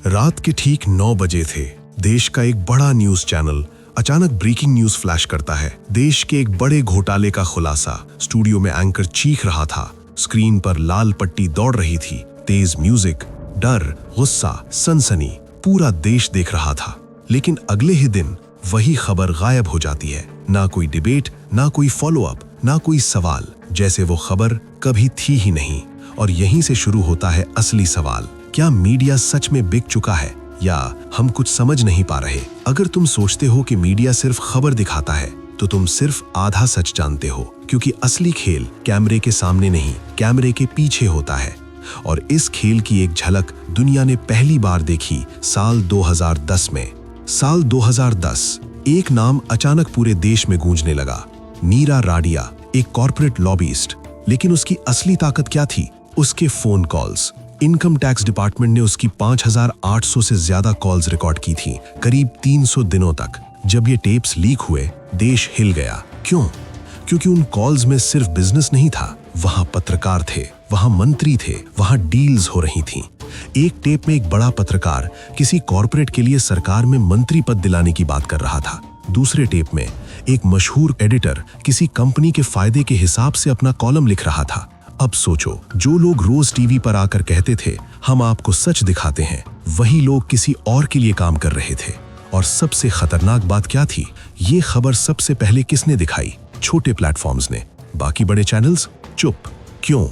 रात के ठीक 9 बजे थे। देश का एक बड़ा न्यूज चैनल अचानक ब्रेकिंग न्यूज फ्लैश करता है। देश के एक बड़े घोटाले का खुलासा। स्टूडियो में एंकर चीख रहा था, स्क्रीन पर लाल पट्टी दौड़ रही थी, तेज म्यूजिक, डर, गुस्सा, सनसनी, पूरा देश देख रहा था। लेकिन अगले ही दिन वही खबर गायब हो जाती है। ना कोई डिबेट, ना कोई फॉलो अप, ना कोई सवाल, जैसे वो खबर कभी थी ही नहीं। और यहीं से शुरू होता है असली सवाल, क्या मीडिया सच में बिक चुका है या हम कुछ समझ नहीं पा रहे? अगर तुम सोचते हो कि मीडिया सिर्फ खबर दिखाता है तो तुम सिर्फ आधा सच जानते हो, क्योंकि असली खेल कैमरे के सामने नहीं, कैमरे के पीछे होता है। और इस खेल की एक झलक दुनिया ने पहली बार देखी साल 2010 में। साल 2010 एक नाम अचानक पूरे देश में गूंजने लगा, नीरा राडिया, एक कॉर्पोरेट लॉबिस्ट। लेकिन उसकी असली ताकत क्या थी? उसके phone calls. Income tax department ने उसकी 5800 से ज्यादा कॉल्स रिकॉर्ड की थी, करीब 300 दिनों तक। जब ये टेप्स लीक हुए, देश हिल गया। क्यों? क्योंकि उन कॉल्स में सिर्फ बिजनेस नहीं था, वहां पत्रकार थे, वहां मंत्री थे, वहां डील्स हो रही थीं। एक टेप में एक बड़ा पत्रकार किसी कॉर्पोरेट के लिए सरकार में मंत्री पद दिलाने की बात कर रहा था। दूसरे टेप में एक मशहूर एडिटर किसी कंपनी के फायदे के हिसाब से अपना कॉलम लिख रहा था। अब सोचो, जो लोग रोज टीवी पर आकर कहते थे हम आपको सच दिखाते हैं, वही लोग किसी और के लिए काम कर रहे थे। और सबसे खतरनाक बात क्या थी? ये खबर सबसे पहले किसने दिखाई? छोटे प्लेटफॉर्म्स ने। बाकी बड़े चैनल्स चुप। क्यों?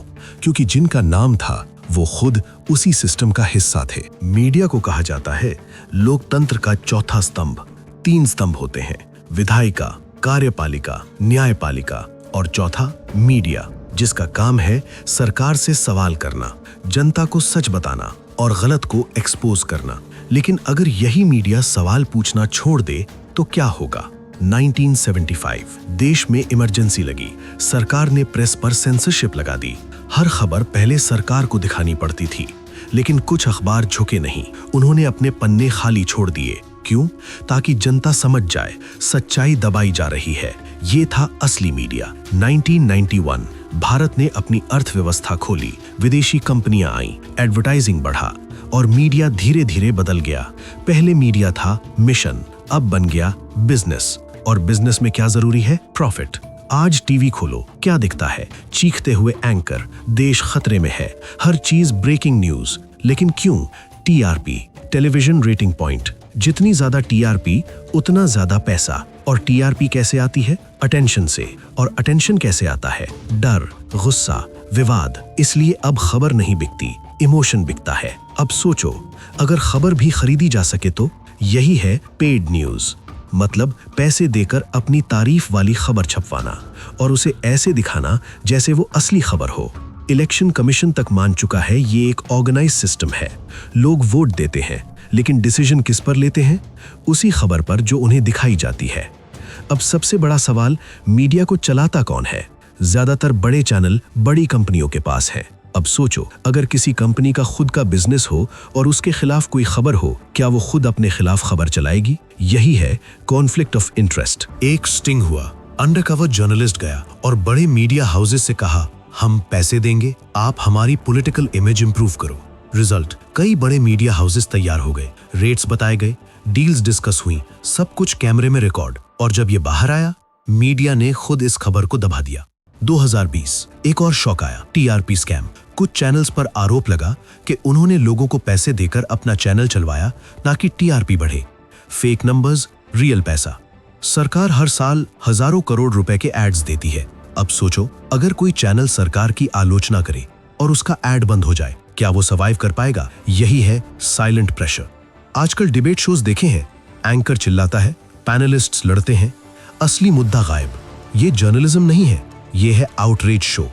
क्योंकि जिनका नाम था वो खुद उसी सिस्टम का हिस्सा थे। मीडिया को कहा जाता है लोकतंत्र का चौथा स्तंभ। 3 स्तंभ होते हैं, विधायिका, कार्यपालिका, न्यायपालिका और चौथा मीडिया, जिसका काम है सरकार से सवाल करना, जनता को सच बताना और गलत को एक्सपोज करना। लेकिन अगर यही मीडिया सवाल पूछना छोड़ दे तो क्या होगा? 1975 देश में इमरजेंसी लगी। सरकार ने प्रेस पर सेंसरशिप लगा दी। हर खबर पहले सरकार को दिखानी पड़ती थी। लेकिन कुछ अखबार झुके नहीं, उन्होंने अपने पन्ने खाली छोड़ दिए। क्यों? ताकि जनता समझ जाए सच्चाई दबाई जा रही है। ये था असली मीडिया। 1991 भारत ने अपनी अर्थव्यवस्था खोली, विदेशी कंपनियां आईं, एडवर्टाइजिंग बढ़ा और मीडिया धीरे धीरे बदल गया। पहले मीडिया था मिशन, अब बन गया बिजनेस। और बिजनेस में क्या जरूरी है? प्रॉफिट। आज टीवी खोलो, क्या दिखता है? चीखते हुए एंकर, देश खतरे में है, हर चीज ब्रेकिंग न्यूज। लेकिन क्यों? TRP, television rating point. जितनी ज्यादा टीआरपी उतना ज्यादा पैसा। और टीआरपी कैसे आती है? अटेंशन से। और अटेंशन कैसे आता है? डर, गुस्सा, विवाद। इसलिए अब खबर नहीं बिकती, इमोशन बिकता है। अब सोचो, अगर खबर भी खरीदी जा सके तो? यही है पेड न्यूज, मतलब पैसे देकर अपनी तारीफ वाली खबर छपवाना और उसे ऐसे दिखाना जैसे वो असली खबर हो। इलेक्शन कमीशन तक मान चुका है ये एक ऑर्गेनाइज सिस्टम है। लोग वोट देते हैं, लेकिन डिसीजन किस पर लेते हैं? उसी खबर पर जो उन्हें दिखाई जाती है। अब सबसे बड़ा सवाल, मीडिया को चलाता कौन है? ज्यादातर बड़े चैनल बड़ी कंपनियों के पास है। अब सोचो, अगर किसी कंपनी का खुद का बिजनेस हो और उसके खिलाफ कोई खबर हो, क्या वो खुद अपने खिलाफ खबर चलाएगी? यही है कॉन्फ्लिक्ट ऑफ इंटरेस्ट। एक स्टिंग हुआ, अंडरकवर जर्नलिस्ट गया और बड़े मीडिया हाउसेस से कहा हम पैसे देंगे, आप हमारी पॉलिटिकल इमेज इंप्रूव करो। रिजल्ट, कई बड़े मीडिया हाउसेस तैयार हो गए, रेट्स बताए गए, डील्स डिस्कस हुई, सब कुछ कैमरे में रिकॉर्ड। और जब ये बाहर आया, मीडिया ने खुद इस खबर को दबा दिया। 2020 एक और शौक आया, टीआरपी स्कैम। कुछ चैनल्स पर आरोप लगा कि उन्होंने लोगों को पैसे देकर अपना चैनल चलवाया, ना कि टीआरपी बढ़े। फेक नंबर्स, रियल पैसा। सरकार हर साल हजारों करोड़ रुपए के एड्स देती है। अब सोचो, अगर कोई चैनल सरकार की आलोचना करे और उसका एड बंद हो जाए, क्या वो सर्वाइव कर पाएगा? यही है साइलेंट प्रेशर। आजकल डिबेट शोज देखे हैं, एंकर चिल्लाता है, पैनलिस्ट्स लड़ते हैं, असली मुद्दा गायब। ये जर्नलिज्म नहीं है, ये है आउटरीच शो।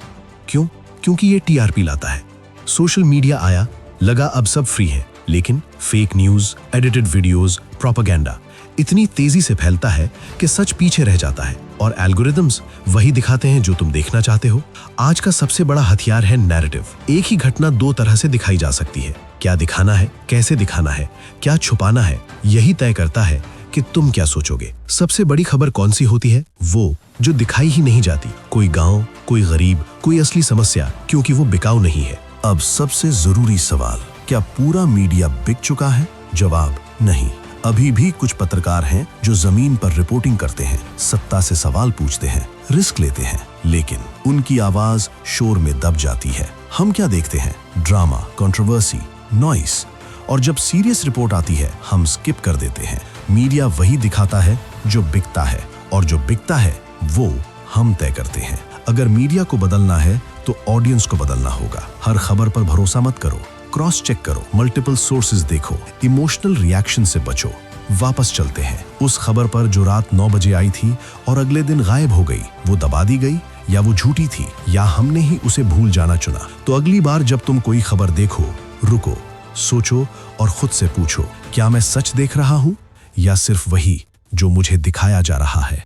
क्यों? क्योंकि ये टीआरपी लाता है। सोशल मीडिया आया, लगा अब सब फ्री है, लेकिन fake news, edited videos, propaganda इतनी तेजी से फैलता है कि सच पीछे रह जाता है और एल्गोरिदम्स वही दिखाते हैं जो तुम देखना चाहते हो। आज का सबसे बड़ा हथियार है नैरेटिव। एक ही घटना 2 तरह से दिखाई जा सकती है। क्या दिखाना है, कैसे दिखाना है, क्या छुपाना है, यही तय करता है कि तुम क्या सोचोगे। सबसे बड़ी खबर कौन सी होती है? वो जो दिखाई ही नहीं जाती। कोई गांव, कोई गरीब, कोई असली समस्या, क्योंकि वो बिकाऊ नहीं है। अब सबसे जरूरी सवाल, क्या पूरा मीडिया बिक चुका है? जवाब नहीं। अभी भी कुछ पत्रकार हैं जो जमीन पर रिपोर्टिंग करते हैं, सत्ता से सवाल पूछते हैं, रिस्क लेते हैं, लेकिन उनकी आवाज शोर में दब जाती है। हम क्या देखते हैं? ड्रामा, कंट्रोवर्सी, नॉइस, और जब सीरियस रिपोर्ट आती है हम स्किप कर देते हैं। मीडिया वही दिखाता है जो बिकता है, और जो बिकता है वो हम तय करते हैं। अगर मीडिया को बदलना है तो ऑडियंस को बदलना होगा। हर खबर पर भरोसा मत करो, क्रॉस चेक करो, मल्टीपल सोर्सेज देखो, इमोशनल रिएक्शन से बचो। वापस चलते हैं उस खबर पर जो रात 9 बजे आई थी और अगले दिन गायब हो गई। वो दबा दी गई, या वो झूठी थी, या हमने ही उसे भूल जाना चुना। तो अगली बार जब तुम कोई खबर देखो, रुको, सोचो और खुद से पूछो, क्या मैं सच देख रहा हूं या सिर्फ वही जो मुझे दिखाया जा रहा है।